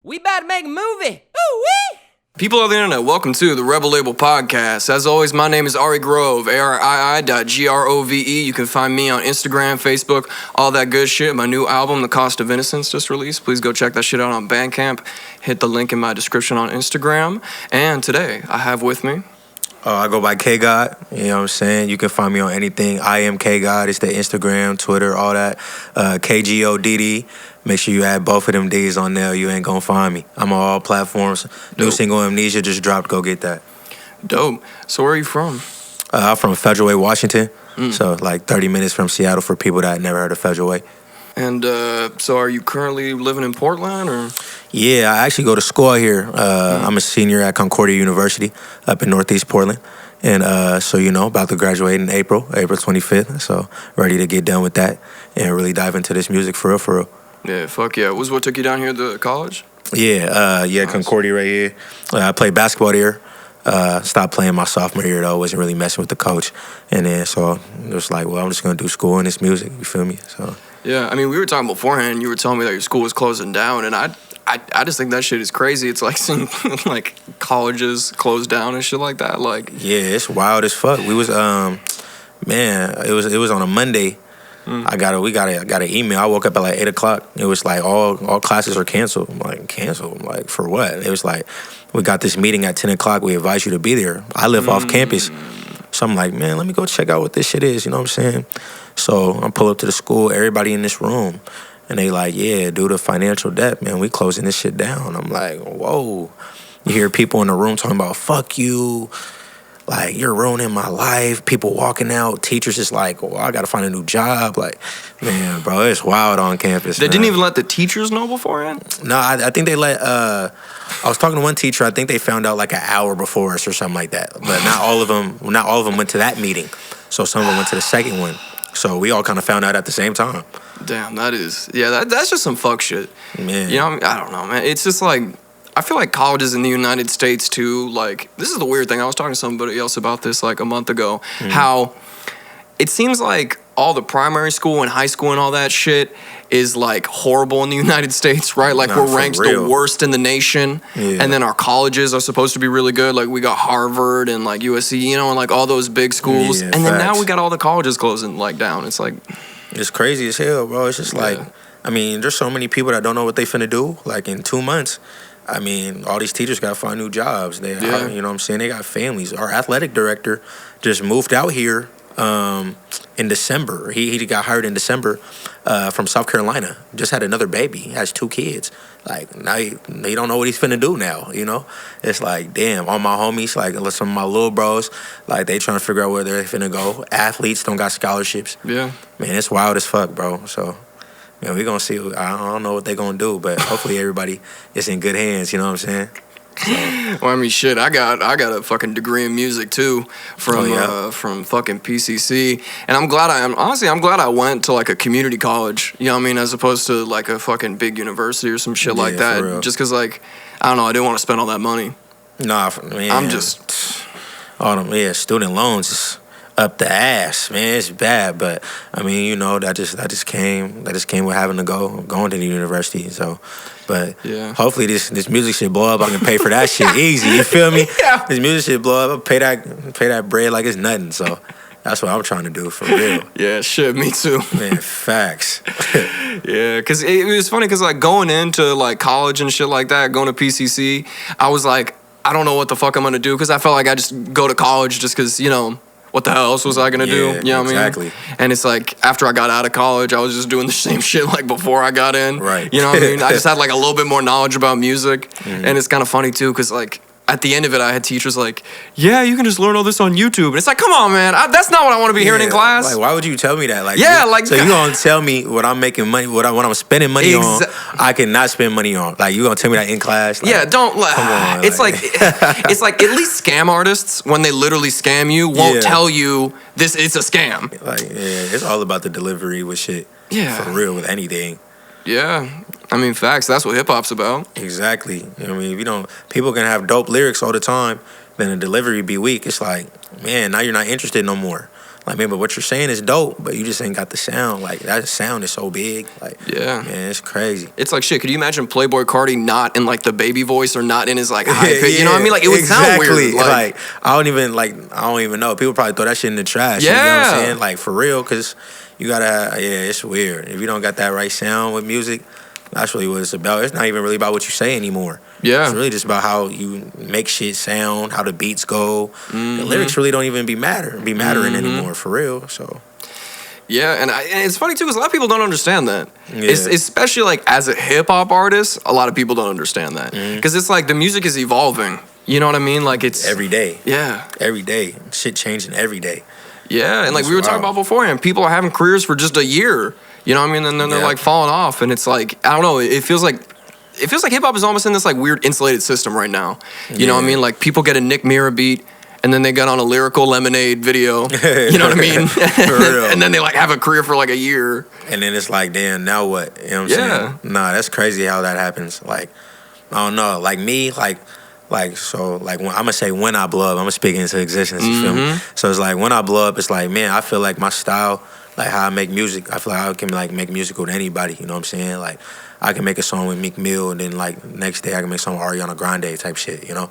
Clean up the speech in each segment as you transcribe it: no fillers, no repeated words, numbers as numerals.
We about to make a movie. Ooh-wee! People of the internet, welcome to the R.E.B.E.L Label Podcast. As always, my name is Arii.Grove, Arii.Grove. You can find me on Instagram, Facebook, all that good shit. My new album, The Cost of Innocence, just released. Please go check that shit out on Bandcamp. Hit the link in my description on Instagram. And today, I have with me... I go by Kgodd, you know what I'm saying? You can find me on anything. I am Kgodd. It's the Instagram, Twitter, all that. Kgodd. Make sure you add both of them D's on there. You ain't gonna find me. I'm on all platforms. New single Amnesia just dropped. Go get that. Dope. So where are you from? I'm from Federal Way, Washington. So like 30 minutes from Seattle for people that never heard of Federal Way. And so are you currently living in Portland, or...? Yeah, I actually go to school here. I'm a senior at Concordia University up in Northeast Portland. And so, you know, about to graduate in April 25th. So ready to get done with that and really dive into this music for real. Yeah, fuck yeah. What took you down here to college? Yeah, nice. Concordia right here. I played basketball there. Stopped playing my sophomore year, though. Wasn't really messing with the coach. And then so it was like, well, I'm just going to do school and this music. You feel me? So... Yeah, I mean, we were talking beforehand. You were telling me that your school was closing down, and I just think that shit is crazy. It's like seeing like colleges close down and shit like that. Like, yeah, it's wild as fuck. We was man, it was on a Monday. I got an email. I woke up at like 8:00. It was like all classes are canceled. I'm like, canceled? I'm like, for what? It was like, we got this meeting at 10:00. We advise you to be there. I live off campus. So I'm like, man, let me go check out what this shit is, you know what I'm saying? So I pull up to the school, everybody in this room, and they like, yeah, due to financial debt, man, we closing this shit down. I'm like, whoa. You hear people in the room talking about, fuck you, like, you're ruining my life. People walking out, teachers just like, well, I gotta find a new job. Like, man, bro, it's wild on campus. They didn't even let the teachers know beforehand? No, I think they let, I was talking to one teacher, I think they found out like an hour before us or something like that. But not all of them went to that meeting. So some of them went to the second one. So we all kind of found out at the same time. Damn, that's just some fuck shit. Man. You know, I don't know, man. It's just like, I feel like colleges in the United States too, like, this is the weird thing. I was talking to somebody else about this like a month ago, how it seems like all the primary school and high school and all that shit is like horrible in the United States, right? Like, we're ranked the worst in the nation. Yeah. And then our colleges are supposed to be really good. Like, we got Harvard and like USC, you know, and like all those big schools. Yeah, and then now we got all the colleges closing like down. It's like, it's crazy as hell, bro. It's just like, I mean, there's so many people that don't know what they finna do. Like, in 2 months, I mean, all these teachers got to find new jobs. You know what I'm saying? They got families. Our athletic director just moved out here in December. He got hired in December from South Carolina. Just had another baby. He has 2 kids. Like, now he don't know what he's finna do now, you know? It's like, damn, all my homies, like some of my little bros, like, they trying to figure out where they're finna go. Athletes don't got scholarships. Yeah. Man, it's wild as fuck, bro. So... yeah, we gonna see. I don't know what they gonna do, but hopefully everybody is in good hands. You know what I'm saying? So. Well, I mean, shit. I got a fucking degree in music too from fucking PCC, and I'm glad I went to like a community college. You know what I mean, as opposed to like a fucking big university or some shit like that. Just because, like, I don't know, I didn't want to spend all that money. Nah, man. I'm just all them student loans. Is up the ass, man. It's bad, but I mean, you know, that just came with having to going to the university. So, but hopefully this music shit blow up. I can pay for that shit easy. You feel me? Yeah. This music shit blow up. I'll pay that bread like it's nothing. So that's what I'm trying to do for real. Yeah, shit. Me too. Man, facts. Yeah, because it was funny because like going into like college and shit like that, going to PCC, I was like, I don't know what the fuck I'm gonna do because I felt like I just go to college just because, you know. What the hell else was I gonna do? You know what I mean? And it's like, after I got out of college, I was just doing the same shit like before I got in. Right. You know what I mean? I just had like a little bit more knowledge about music. And it's kind of funny too, because like, at the end of it, I had teachers like, yeah, you can just learn all this on YouTube. And it's like, come on, man. That's not what I want to be hearing in class. Like, why would you tell me that? Like, so you gonna tell me what I'm making money, what I'm spending money on, I cannot spend money on. Like, you gonna tell me that in class? Like, yeah, don't. Come on. It's like, it's like at least scam artists, when they literally scam you, won't tell you it's a scam. Like, it's all about the delivery with shit. Yeah. For real, with anything. Yeah, I mean, facts. That's what hip hop's about. Exactly. I mean, people can have dope lyrics all the time, then the delivery be weak. It's like, man, now you're not interested no more. Like, man, but what you're saying is dope, but you just ain't got the sound. Like, that sound is so big. Like, Yeah. man, it's crazy. It's like shit. Could you imagine Playboy Cardi not in like the baby voice or not in his like high pitch? You know what I mean? Like it would sound weird. Like I don't even know. People probably throw that shit in the trash. Yeah. You know what I'm saying? Like for real, because you gotta. It's weird. If you don't got that right sound with music, that's really what it's about. It's not even really about what you say anymore. Yeah. It's really just about how you make shit sound, how the beats go. The lyrics really don't even be mattering anymore for real. So. Yeah, and it's funny too because a lot of people don't understand that. Yeah. Especially like as a hip hop artist, a lot of people don't understand that because it's like the music is evolving. You know what I mean? Like it's every day. Yeah, every day. Shit changing every day. Yeah, and like That's we were talking wild. about beforehand, people are having careers for just a year. You know what I mean? And then they're like falling off, and it's like I don't know. It feels like hip hop is almost in this like weird insulated system right now. You know what I mean? Like people get a Nick Mira beat. And then they got on a Lyrical Lemonade video. You know what I mean? For real. And then they like have a career for like a year. And then it's like, damn, now what? You know what I'm saying? Nah, that's crazy how that happens. Like, I don't know. Like me, so like when, I'm gonna say when I blow up, I'm gonna speak into existence. You feel me? So it's like when I blow up, it's like, man, I feel like my style, like how I make music, I feel like I can like make music with anybody. You know what I'm saying? Like I can make a song with Meek.Mill, and then like next day I can make a song with Ariana.Grande type shit. You know?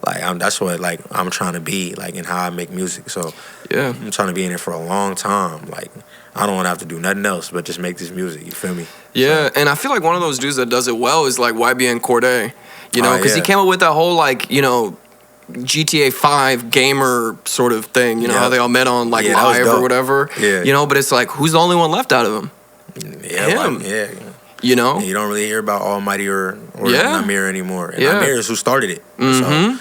Like that's what like I'm trying to be like in how I make music. So yeah, I'm trying to be in it for a long time. Like I don't want to have to do nothing else but just make this music. You feel me? Yeah, and I feel like one of those dudes that does it well is like YBN Cordae. You know, because he came up with that whole like GTA 5 gamer sort of thing. You know how they all met on like Live or whatever. Yeah. You know, but it's like who's the only one left out of them? Yeah, Him. Like, You know? You don't really hear about Almighty or Namir anymore. And Namir is who started it. So,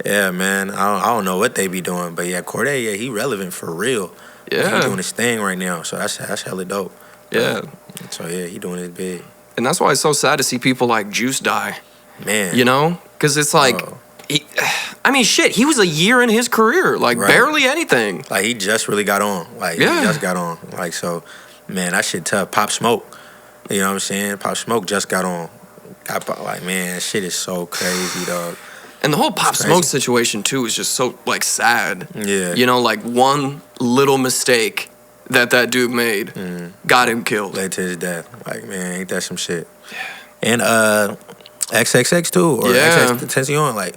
yeah, man. I don't know what they be doing. But, yeah, Cordae, he relevant for real. Yeah. He doing his thing right now. So, that's hella dope. Yeah. So, yeah, he doing his big. And that's why it's so sad to see people like Juice die. Man. You know? Because it's like... he was a year in his career. Like, barely anything. Like, he just really got on. Like, he just got on. Like, so, man, that shit tough. Pop Smoke. You know what I'm saying? Pop Smoke just got on. Like, man, that shit is so crazy, dog. And the whole Pop Smoke situation, too, is just so, like, sad. Yeah. You know, like, one little mistake that dude made got him killed. Led to his death. Like, man, ain't that some shit? And XXX, too. Or XXXTentacion, like,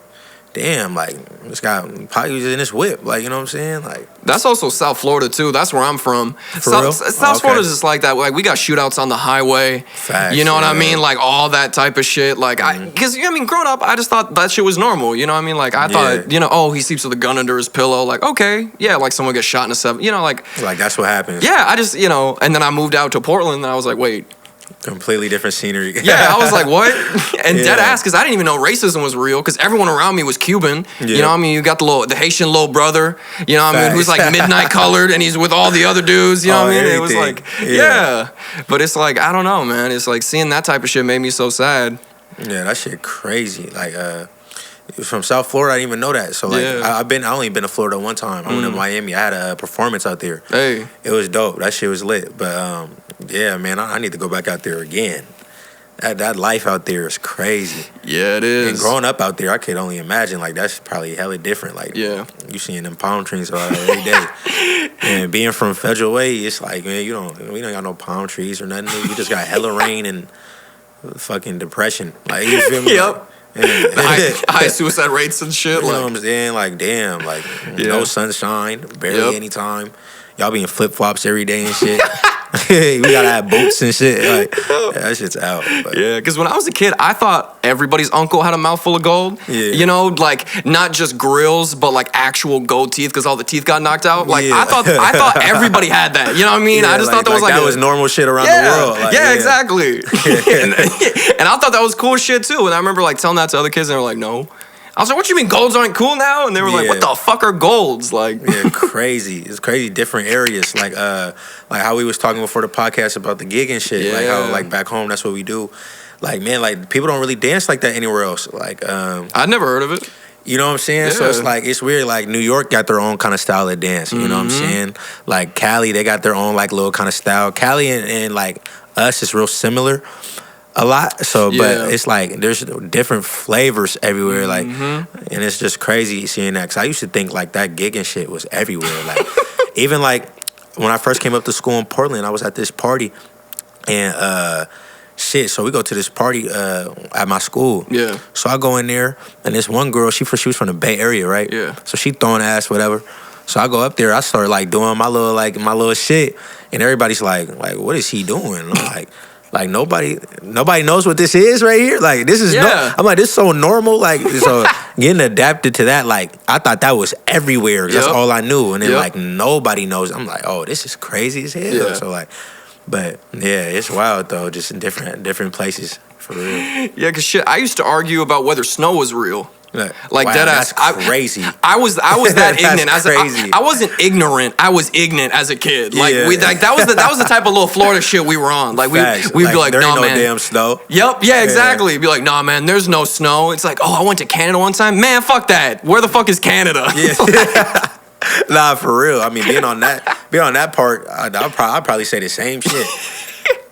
damn, like, this guy probably was in his whip. Like, you know what I'm saying? Like, that's also South Florida, too. That's where I'm from. South Florida's just like that. Like, we got shootouts on the highway. Facts, you know what I mean? Like, all that type of shit. Like, because, growing up, I just thought that shit was normal. You know what I mean? Like, I thought, he sleeps with a gun under his pillow. Like, okay. Yeah, like someone gets shot in a 7. You know, like. Like, that's what happens. Yeah, I just, and then I moved out to Portland, and I was like, wait. Completely different scenery. Yeah, I was like, what? And dead ass, because I didn't even know racism was real, because everyone around me was Cuban. Yeah. You know what I mean? You got the Haitian little brother, you know what I mean, who's like midnight colored, and he's with all the other dudes, you know what I mean? It was like, But it's like, I don't know, man. It's like seeing that type of shit made me so sad. Yeah, that shit crazy. Like, from South Florida, I didn't even know that. So, like, I only been to Florida one time. I went to Miami. I had a performance out there. Hey. It was dope. That shit was lit. But, yeah, man, I need to go back out there again. That life out there is crazy. Yeah, it is. And growing up out there, I could only imagine, like, that's probably hella different. Like, you seeing them palm trees every day. And being from Federal Way, it's like, man, we don't got no palm trees or nothing. You just got hella rain and fucking depression. Like, you feel me? Yep. High suicide rates and shit. You know what I'm saying? Like, damn, like, no sunshine, barely any time. Y'all be in flip-flops every day and shit. We gotta have boots and shit. Like, that shit's out. But. Yeah, because when I was a kid, I thought everybody's uncle had a mouthful of gold. Yeah. You know, like, not just grills, but like actual gold teeth, because all the teeth got knocked out. Like, I thought everybody had that. You know what I mean? Yeah, I just thought that was like that was normal shit around the world. Like, exactly. And I thought that was cool shit too. And I remember like telling that to other kids, and they were like, no. I was like, what you mean golds aren't cool now? And they were like, what the fuck are golds? Like, crazy. It's crazy. Different areas. Like how we was talking before the podcast about the gig and shit. Like how like back home, that's what we do. Like, man, like people don't really dance like that anywhere else. Like, I'd never heard of it. You know what I'm saying? So it's like, it's weird. Like New York got their own kind of style of dance. You know what I'm saying? Like Cali, they got their own like little kind of style. Cali and like us is real similar. A lot, but it's like there's different flavors everywhere, like, and it's just crazy seeing that. Cause I used to think like that gig and shit was everywhere, like, even like when I first came up to school in Portland, I was at this party, and so we go to this party at my school. Yeah. So I go in there, and this one girl, she was from the Bay Area, right? Yeah. So she throwing ass, whatever. So I go up there, I start like doing my little shit, and everybody's like, what is he doing? And I'm like nobody knows what this is right here. Like this is I'm like, this is so normal. Like so getting adapted to that, like I thought that was everywhere. That's all I knew. And then like nobody knows. I'm like, oh, this is crazy as hell. Yeah. So like, but yeah, it's wild though, just in different places for real. Yeah, cause shit, I used to argue about whether snow was real. Like wow, dead ass. That's crazy. I was that ignorant. That's crazy. I wasn't ignorant. I was ignorant as a kid. Like Yeah. that was the type of little Florida shit we were on. Like we'd be like, there nah, ain't no man. damn snow. Yep. Yeah. Exactly. Be like, nah, man. There's no snow. It's like, oh, I went to Canada one time. Man, fuck that. Where the fuck is Canada? Yeah. Nah, for real. I mean, being on that part, I'd probably say the same shit.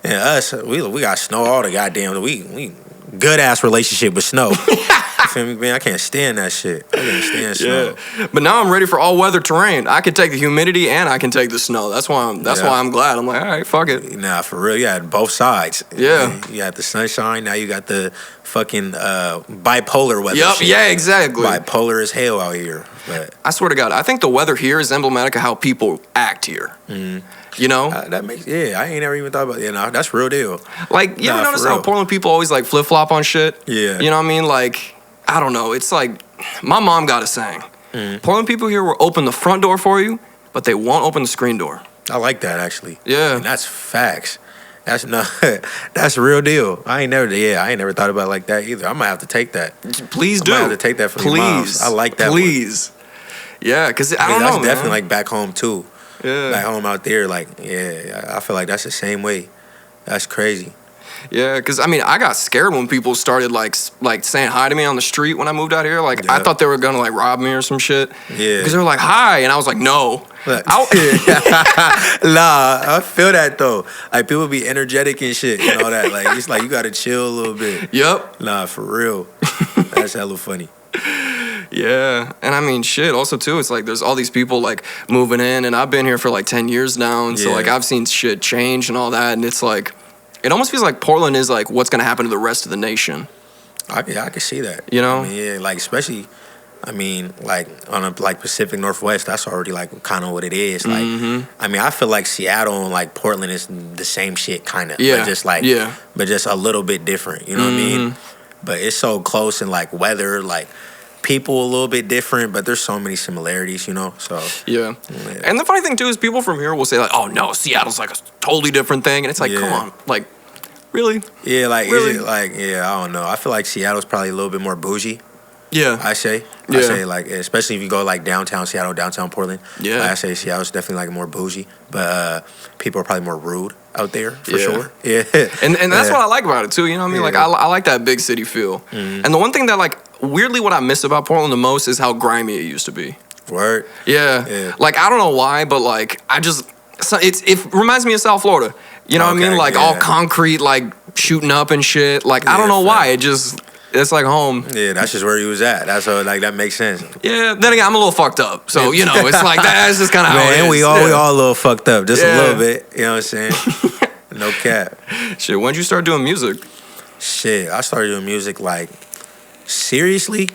And us, we got snow all the goddamn. We good ass relationship with snow. You feel me, man? I can't stand that shit. I can't stand snow. Yeah. But now I'm ready for all weather terrain. I can take the humidity and I can take the snow. That's why I'm glad. I'm like, all right, fuck it. Nah, for real. You had both sides. Yeah. You got the sunshine. Now you got the fucking bipolar weather. Yep. Shit. Yeah. Exactly. Bipolar as hell out here. But I swear to God, I think the weather here is emblematic of how people act here. Mm-hmm. You know? that makes I ain't never even thought about it. Nah, that's real deal. Like, you ever notice for how real. Portland people always like flip flop on shit? Yeah. You know what I mean? Like, I don't know. It's like, my mom got a saying. Portland people here will open the front door for you, but they won't open the screen door. I like that actually. Yeah. And that's facts. That's that's real deal. I ain't never thought about it like that either. I might have to take that. Please do. I might have to take that from your moms. I like that. Please. Yeah, because I don't know, that's man. definitely like back home too. Yeah. Back home out there, like I feel like that's the same way. That's crazy. Yeah, because I mean, I got scared when people started like saying hi to me on the street when I moved out here. Like, I thought they were gonna like rob me or some shit. Yeah. Because they were like, "Hi," and I was like, "No." Nah, I feel that though. Like people be energetic and shit and all that. Like it's like you gotta chill a little bit. Yep. Nah, for real. That's hella funny. Yeah, and I mean, shit. Also, too, it's like there's all these people like moving in, and I've been here for like 10 years now, and so like I've seen shit change and all that, and it's like it almost feels like Portland is like what's gonna happen to the rest of the nation. I can see that. You know? I mean, yeah, like especially. I mean, like on a like Pacific Northwest, that's already like kind of what it is. Like, I mean, I feel like Seattle and like Portland is the same shit, kind of. Yeah. But just but just a little bit different. You know what I mean? But it's so close in like weather, like people a little bit different, but there's so many similarities, you know. So yeah. And the funny thing too is people from here will say like, "Oh no, Seattle's like a totally different thing," and it's like, come on, like, really? Yeah, like really? Is it like I don't know. I feel like Seattle's probably a little bit more bougie. Yeah, I say like especially if you go like downtown Seattle, downtown Portland. Yeah, like I say Seattle's definitely like more bougie, but people are probably more rude out there for sure. Yeah, and that's what I like about it too. You know what I mean? Like I like that big city feel. And the one thing that like weirdly what I miss about Portland the most is how grimy it used to be. Word. Yeah. Like I don't know why, but like it reminds me of South Florida. You know what I mean? Like all concrete, like shooting up and shit. Like I don't know why. It's like home. Yeah, that's just where he was at. That's what, like that makes sense. Yeah, then again, I'm a little fucked up, so you know, it's like that's just kind of how it is. We all a little fucked up, just a little bit. You know what I'm saying? No cap. Shit, when'd you start doing music? Shit, I started doing music like seriously.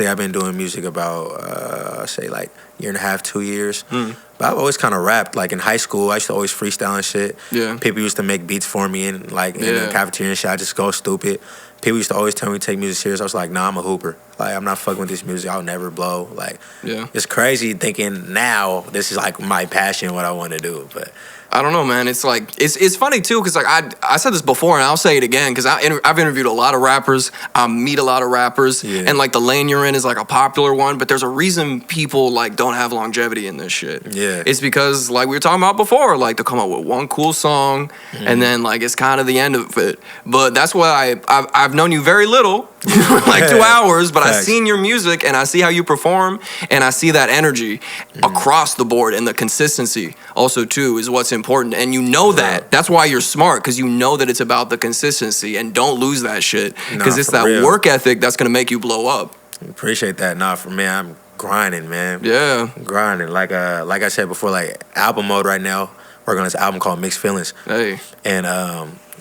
I've been doing music about say like year and a half, 2 years. But I've always kind of rapped. Like in high school, I used to always freestyle and shit. Yeah. People used to make beats for me and like in the cafeteria and shit. I just go stupid. People used to always tell me to take music serious. I was like, nah, I'm a hooper. Like, I'm not fucking with this music. I'll never blow. Like, it's crazy thinking now this is like my passion, what I want to do. But I don't know, man. It's like it's funny too, because like I said this before and I'll say it again, because I've interviewed a lot of rappers. I meet a lot of rappers, and like the lane you're in is like a popular one. But there's a reason people like don't have longevity in this shit. Yeah, it's because like we were talking about before, like they'll come up with one cool song, and then like it's kind of the end of it. But that's why I've known you very little, like 2 hours, but I've seen your music and I see how you perform, and I see that energy across the board, and the consistency also too is what's important, and you know that. That's why you're smart, because you know that it's about the consistency, and don't lose that shit, because it's that work ethic that's gonna make you blow up. Appreciate that. Nah, for me, I'm grinding, man. Yeah. Grinding. Like I said before, like album mode right now. Working on this album called Mixed Feelings. Hey. And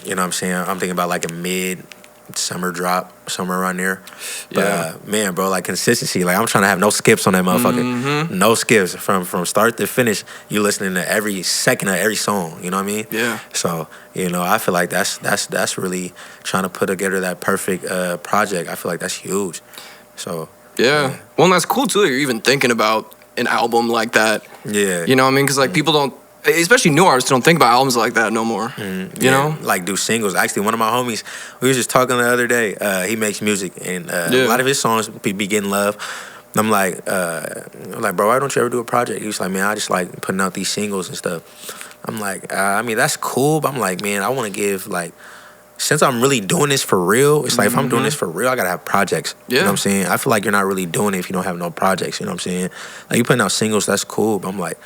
you know what I'm saying? I'm thinking about like a mid summer drop, somewhere around there. But man, bro, like consistency. Like I'm trying to have no skips on that motherfucker. No skips from start to finish. You listening to every second of every song. You know what I mean? Yeah. So you know, I feel like that's really trying to put together that perfect project. I feel like that's huge. So yeah. Well, and that's cool too. You're even thinking about an album like that. Yeah. You know what I mean? Because like people don't. Especially new artists don't think about albums like that no more. You know? Like do singles. Actually, one of my homies, we was just talking the other day. He makes music, and a lot of his songs be getting love. And I'm like, bro, why don't you ever do a project? He was like, man, I just like putting out these singles and stuff. I'm like, I mean, that's cool, but I'm like, man, I want to give like, since I'm really doing this for real, it's like if I'm doing this for real, I gotta have projects. Yeah. You know what I'm saying? I feel like you're not really doing it if you don't have no projects. You know what I'm saying? Like you putting out singles, that's cool, but I'm like,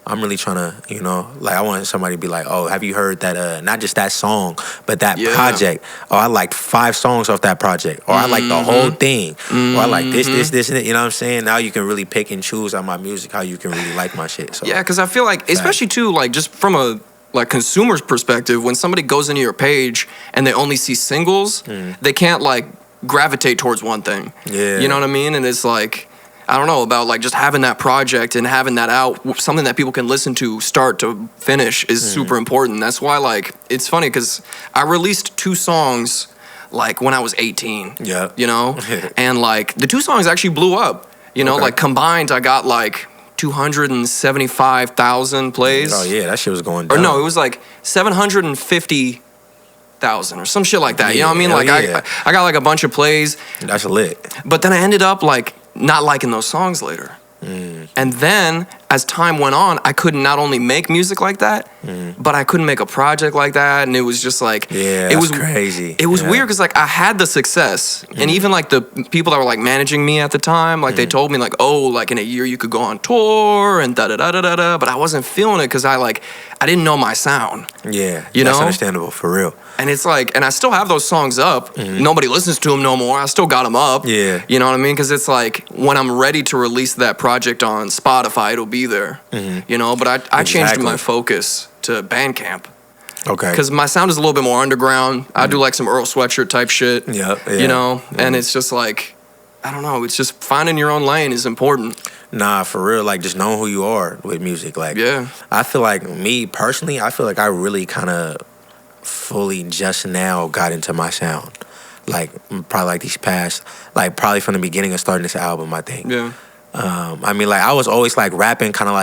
I'm really trying to, you know, like I want somebody to be like, oh, have you heard that, not just that song, but that project. Oh, I liked 5 songs off that project. Or I like the whole thing. Or I like this, and it. You know what I'm saying? Now you can really pick and choose on my music, how you can really like my shit. So yeah, because I feel like, especially too, like just from a like consumer's perspective, when somebody goes into your page and they only see singles, they can't like gravitate towards one thing. Yeah. You know what I mean? And it's like, I don't know, about like just having that project and having that out, something that people can listen to start to finish is super important. That's why, like, it's funny because I released 2 songs like when I was 18. Yeah. You know? And like the 2 songs actually blew up. You know, like combined I got like 275,000 plays. Oh yeah, that shit was going down. Or no, it was like 750,000 or some shit like that. Yeah, You know what I mean? Like I got like a bunch of plays. That's lit. But then I ended up like not liking those songs later. And then as time went on, I couldn't not only make music like that, but I couldn't make a project like that. And it was just like, it was crazy. It was weird because like I had the success, and even like the people that were like managing me at the time, like they told me like, oh, like in a year you could go on tour and da da da da da da. But I wasn't feeling it because I didn't know my sound. Yeah, you that's know? understandable for real. And it's like, and I still have those songs up. Nobody listens to them no more. I still got them up. Yeah. You know what I mean? Because it's like, when I'm ready to release that project on Spotify, it'll be there. You know? But I changed my focus to Bandcamp. Okay. Because my sound is a little bit more underground. I do like some Earl Sweatshirt type shit. Yeah. You know? And it's just like, I don't know. It's just finding your own lane is important. Nah, for real. Like, just knowing who you are with music. Like, I feel like me, personally, I feel like I really kind of fully just now got into my sound. Like, probably like these past, like probably from the beginning of starting this album, I think. Yeah. I mean, like, I was always like rapping kind of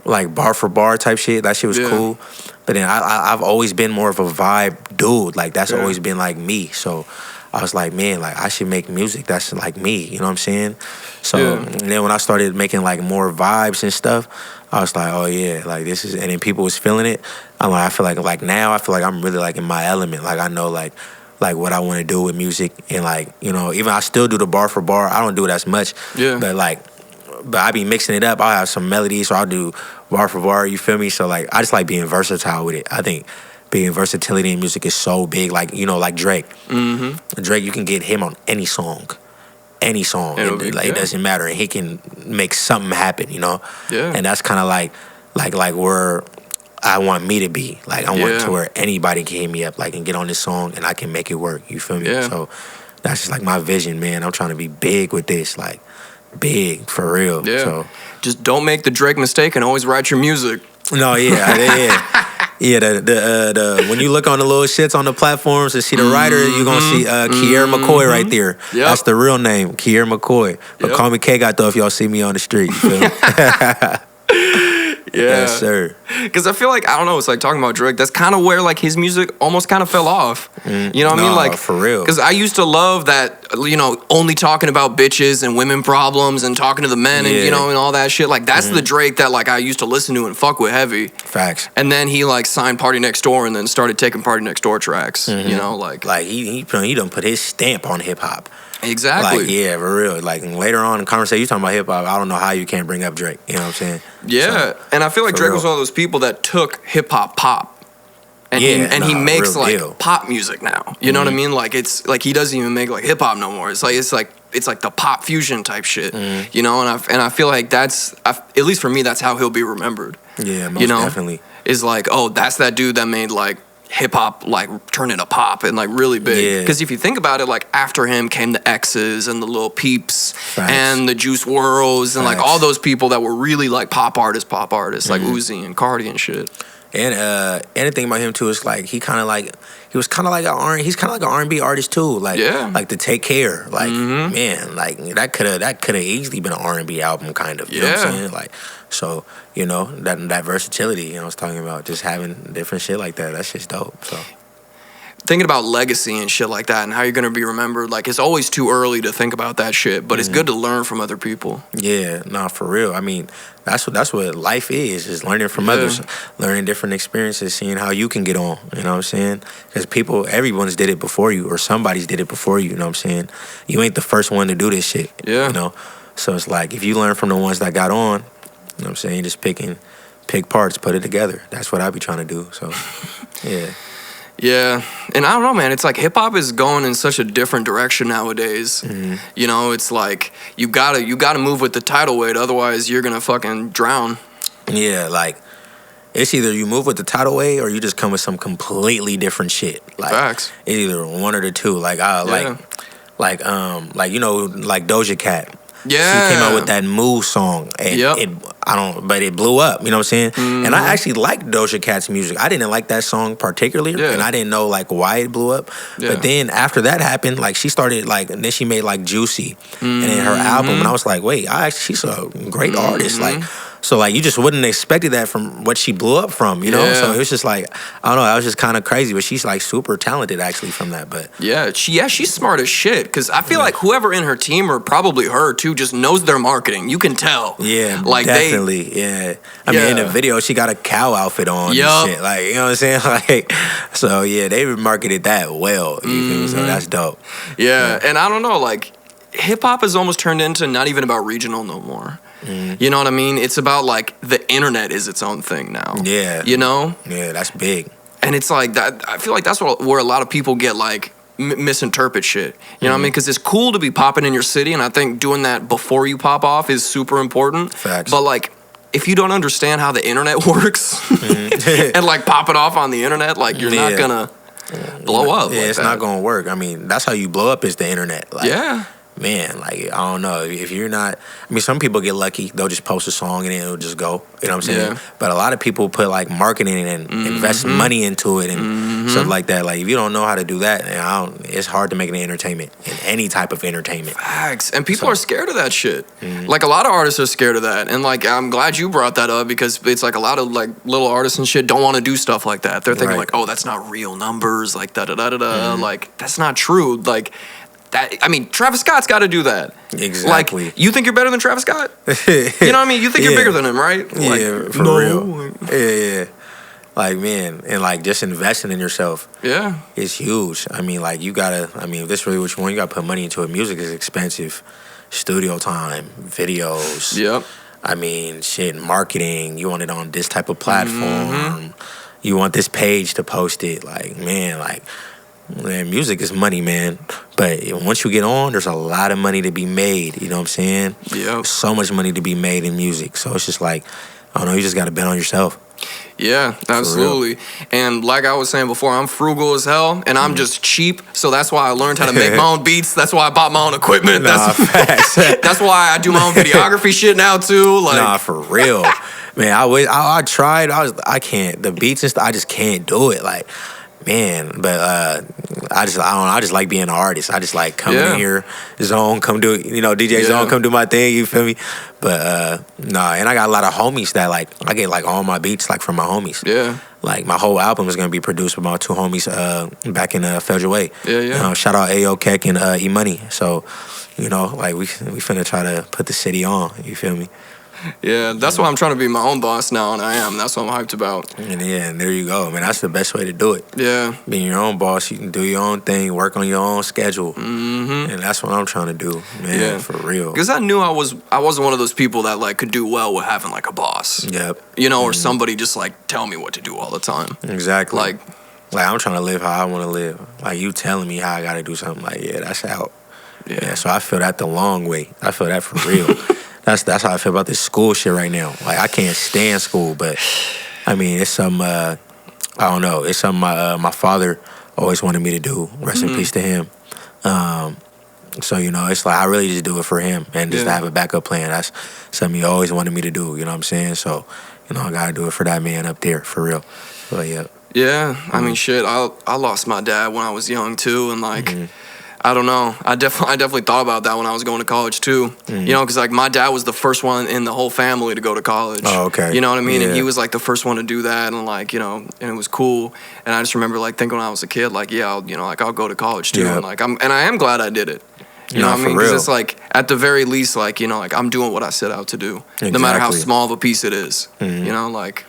like bar for bar type shit. That shit was cool. But then I've always been more of a vibe dude. Like, that's always been like me. So I was like, man, like I should make music that's like me. You know what I'm saying? So and then when I started making like more vibes and stuff, I was like, oh yeah, like this is, and then people was feeling it. I'm like, I feel like now I feel like I'm really like in my element. Like I know like what I want to do with music, and like, you know, even I still do the bar for bar. I don't do it as much. Yeah. But I be mixing it up. I'll have some melodies, or I'll do bar for bar. You feel me? So like I just like being versatile with it. I think being versatility in music is so big. Like, you know, like Drake. Drake, you can get him on any song. Any song. It doesn't matter. And he can make something happen, you know? Yeah. And that's kind of like where I want me to be. Like, I want to where anybody can hit me up, like, and get on this song and I can make it work. You feel me? Yeah. So that's just like my vision, man. I'm trying to be big with this. Like, big, for real. Yeah. So just don't make the Drake mistake and always write your music. No, yeah, the when you look on the little shits on the platforms and see the writer, you're gonna see Kgodd McCoy right there. Yep. That's the real name, Kgodd McCoy. But call me Kgodd though if y'all see me on the street. You feel me? Yes, sir. Because I feel like, I don't know, it's like talking about Drake, that's kind of where like his music almost kind of fell off. You know what I mean? Like, for real. Because I used to love that, you know, only talking about bitches and women problems and talking to the men and, you know, and all that shit. Like, that's the Drake that like I used to listen to and fuck with heavy. Facts. And then he like signed Party Next Door and then started taking Party Next Door tracks, you know, like he done put his stamp on hip hop. Exactly. Like, yeah, for real. Like, later on in the conversation, you talking about hip hop, I don't know how you can't bring up Drake. You know what I'm saying? Yeah. So, and I feel like Drake was one of those people that took hip hop pop. And he makes like pop music now. You know what I mean? Like, it's like he doesn't even make like hip hop no more. It's like it's like the pop fusion type shit, you know. And I feel like at least for me, that's how he'll be remembered. Yeah, most you know, definitely. Is like, oh, that's that dude that made like hip hop like turn into pop and like really big. Because if you think about it, like after him came the X's and the Lil Peeps and the Juice WRLDs and like all those people that were really like pop artists, like Uzi and Cardi and shit. And anything about him too is like he's kind of like an R&B artist too, like like the Take Care, like man, like that could have easily been an R&B album kind of, you know what I'm saying, like, so you know that versatility, you know, I was talking about just having different shit like that's just dope. So thinking about legacy and shit like that and how you're gonna be remembered, like it's always too early to think about that shit, but it's good to learn from other people. Yeah, nah, for real. I mean, that's what life is learning from others, learning different experiences, seeing how you can get on, you know what I'm saying? Because everyone's did it before you, or somebody's did it before you, you know what I'm saying? You ain't the first one to do this shit, you know? So it's like, if you learn from the ones that got on, you know what I'm saying, just pick parts, put it together. That's what I be trying to do, so, yeah. Yeah, and I don't know, man. It's like hip hop is going in such a different direction nowadays. You know, it's like you gotta move with the tidal wave, otherwise you're gonna fucking drown. Yeah, like it's either you move with the tidal wave or you just come with some completely different shit. Like, facts. It's either one or the two. Like you know, like Doja Cat. Yeah, she came out with that Move song, and but it blew up. You know what I'm saying? And I actually liked Doja Cat's music. I didn't like that song particularly, and I didn't know like why it blew up. But then after that happened, like she started like, and then she made like Juicy, and then her album, and I was like, wait, she's a great artist, like. So like you just wouldn't expected that from what she blew up from, you know. So it was just like, I don't know, that was just kind of crazy. But she's like super talented actually from that. But she's smart as shit. Because I feel like whoever in her team, or probably her too, just knows their marketing. You can tell. Yeah, like definitely. I mean, in the video, she got a cow outfit on and shit. Like, you know what I'm saying? Like, so yeah, they marketed that well. You feel me? So that's dope. Yeah, and I don't know, like hip hop has almost turned into not even about regional no more. You know what I mean? It's about like the internet is its own thing now. Yeah. You know? Yeah, that's big. And it's like that. I feel like that's where a lot of people get like misinterpret shit. You know what I mean? Because it's cool to be popping in your city, and I think doing that before you pop off is super important. Facts. But like, if you don't understand how the internet works and like pop it off on the internet, like you're not gonna blow up. Yeah, like it's not gonna work. I mean, that's how you blow up is the internet. Like, man, like, I don't know. If you're not, I mean, some people get lucky. They'll just post a song and then it'll just go. You know what I'm saying? Yeah. But a lot of people put, like, marketing and invest money into it and stuff like that. Like, if you don't know how to do that, it's hard to make an entertainment, in any type of entertainment. Facts. And people are scared of that shit. Like, a lot of artists are scared of that. And, like, I'm glad you brought that up because it's, like, a lot of, like, little artists and shit don't want to do stuff like that. They're thinking, like, oh, that's not real numbers. Like, da-da-da-da-da. Like, that's not true. Like... I mean, Travis Scott's got to do that. Exactly. Like, you think you're better than Travis Scott? You know what I mean? You think you're bigger than him, right? Like, yeah, for real. Yeah. Like, man, and like just investing in yourself. Yeah. Is huge. I mean, like, you gotta, I mean, if this really what you want, you gotta put money into it. Music is expensive. Studio time, videos. Yep. I mean, shit, marketing. You want it on this type of platform. You want this page to post it. Like, man, music is money, man. But once you get on, there's a lot of money to be made. You know what I'm saying? Yeah. So much money to be made in music. So it's just like, I don't know, you just got to bet on yourself. Yeah, absolutely. And like I was saying before, I'm frugal as hell, and I'm just cheap. So that's why I learned how to make my own beats. That's why I bought my own equipment. That's why I do my own videography shit now too. Like, nah, for real. Man, I tried. I can't. The beats and stuff, I just can't do it. Like, man, but I just like being an artist. I just like coming in here, Zone, come do, DJ Zone, come do my thing, you feel me? But nah, and I got a lot of homies that like, I get like all my beats like from my homies. Yeah. Like my whole album is gonna be produced by my two homies back in Federal Way. Yeah. Shout out Ayo Keck and E-Money. So, like we finna try to put the city on, you feel me? Yeah, that's why I'm trying to be my own boss now, and I am. That's what I'm hyped about. And there you go, man. That's the best way to do it. Yeah. Being your own boss, you can do your own thing, work on your own schedule. And that's what I'm trying to do, man, for real. Because I knew I wasn't one of those people that, like, could do well with having, like, a boss. Yep. Or somebody just, like, tell me what to do all the time. Exactly. Like I'm trying to live how I want to live. Like, you telling me how I got to do something, like, yeah, that's out. Yeah, so I feel that the long way. I feel that for real. That's how I feel about this school shit right now. Like, I can't stand school, but I mean, it's some I don't know. It's something my father always wanted me to do. Rest in peace to him. So, you know, it's like I really just do it for him and just to have a backup plan. That's something he always wanted me to do, you know what I'm saying? So, you know, I gotta do it for that man up there, for real. But yeah. Yeah, I mean, shit, I lost my dad when I was young too, and like, I don't know. I definitely thought about that when I was going to college too. You know, because like my dad was the first one in the whole family to go to college. Oh, okay. You know what I mean? Yeah. And he was like the first one to do that, and like, you know, and it was cool. And I just remember like thinking when I was a kid, like, yeah, I'll go to college too, and like I am glad I did it. You know what I mean? Because it's like at the very least, like, you know, like I'm doing what I set out to do, no matter how small of a piece it is. You know, like.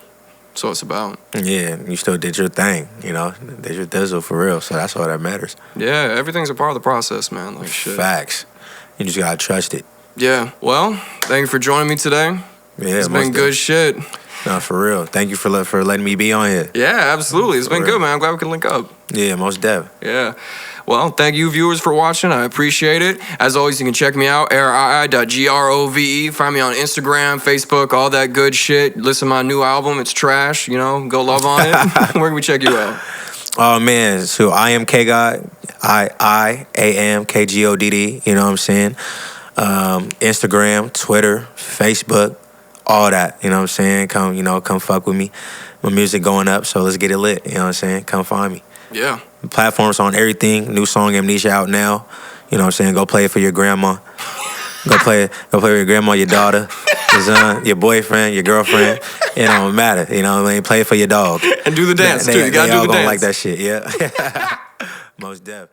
That's what it's about. Yeah, you still did your thing, you know, did your thizzle for real. So that's all that matters. Yeah, everything's a part of the process, man. Like shit. Facts. You just gotta trust it. Yeah. Well, thank you for joining me today. Yeah, it's been good shit. No, for real. Thank you for letting me be on here. Yeah, absolutely. It's been good, man. I'm glad we could link up. Yeah, most def. Yeah. Well, thank you, viewers, for watching. I appreciate it. As always, you can check me out, Arii.Grove. Find me on Instagram, Facebook, all that good shit. Listen to my new album. It's trash. You know, go love on it. Where can we check you out? Oh, man. So I am Kgodd. I am Kgodd. You know what I'm saying? Instagram, Twitter, Facebook, all that. You know what I'm saying? Come fuck with me. My music going up, so let's get it lit. You know what I'm saying? Come find me. Yeah. Platforms on everything. New song Amnesia out now. You know what I'm saying? Go play it for your grandma. Go play it with your grandma, your daughter, your son, your boyfriend, your girlfriend. It don't matter. You know what I mean? Play it for your dog. And do the dance too. You gotta do the dance. They all gonna like that shit. Yeah. Most def.